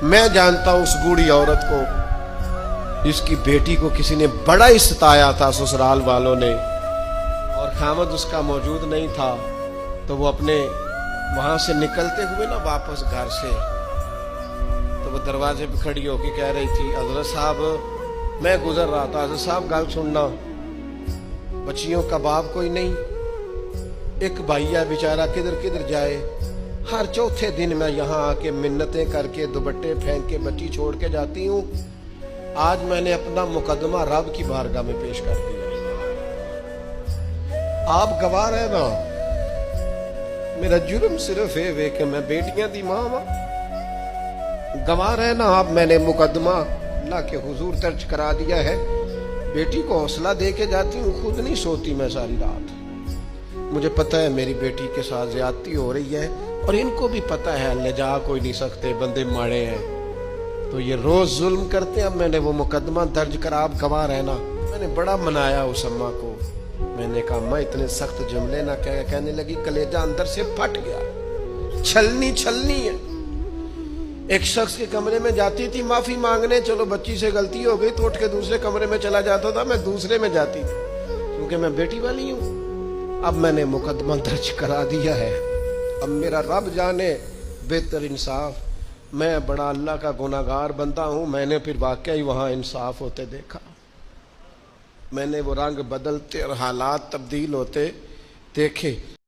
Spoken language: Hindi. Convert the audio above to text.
मैं जानता हूं उस बूढ़ी औरत को, इसकी बेटी को किसी ने बड़ा ही सताया था ससुराल वालों ने, और खामद उसका मौजूद नहीं था। तो वो अपने वहां से निकलते हुए ना वापस घर से, तो वो दरवाजे पे खड़ी होकर कह रही थी, हजरत साहब मैं गुजर रहा था, हजरत साहब गल सुनना, बच्चियों का बाप कोई नहीं, एक भैया बेचारा किधर किधर जाए, हर चौथे दिन मैं यहाँ आके मिन्नतें करके दुपट्टे फेंक के बच्ची छोड़ के जाती हूँ। आज मैंने अपना मुकदमा रब की बारगाह में पेश कर दिया। आप गवाह है ना, मेरा जुर्म सिर्फ है वे कि मैं बेटियां दी मां वा। गवाह है ना आप, मैंने मुकदमा अल्लाह के हुजूर दर्ज करा दिया है। बेटी को हौसला दे के जाती हूँ, खुद नहीं सोती मैं सारी रात। मुझे पता है मेरी बेटी के साथ ज्यादती हो रही है, और इनको भी पता है ले जा कोई नहीं सकते, बंदे माड़े हैं, तो ये रोज जुल्म करते हैं। अब मैंने वो मुकदमा दर्ज करा, आप गवाह रहना। मैंने बड़ा मनाया उस अम्मा को, मैंने कहा अम्मा इतने सख्त जुमले ना कह। कहने लगी कलेजा अंदर से फट गया, छलनी छलनी है। एक शख्स के कमरे में जाती थी माफी मांगने, चलो बच्ची से गलती हो गई तो उठ के दूसरे कमरे में चला जाता था, मैं दूसरे में जाती थी क्योंकि मैं बेटी वाली हूं। अब मैंने मुकदमा दर्ज करा दिया है, अब मेरा रब जाने बेहतर इंसाफ। मैं बड़ा अल्लाह का गुनाहगार बंदा हूं। मैंने फिर वाकई वहां इंसाफ होते देखा, मैंने वो रंग बदलते और हालात तब्दील होते देखे।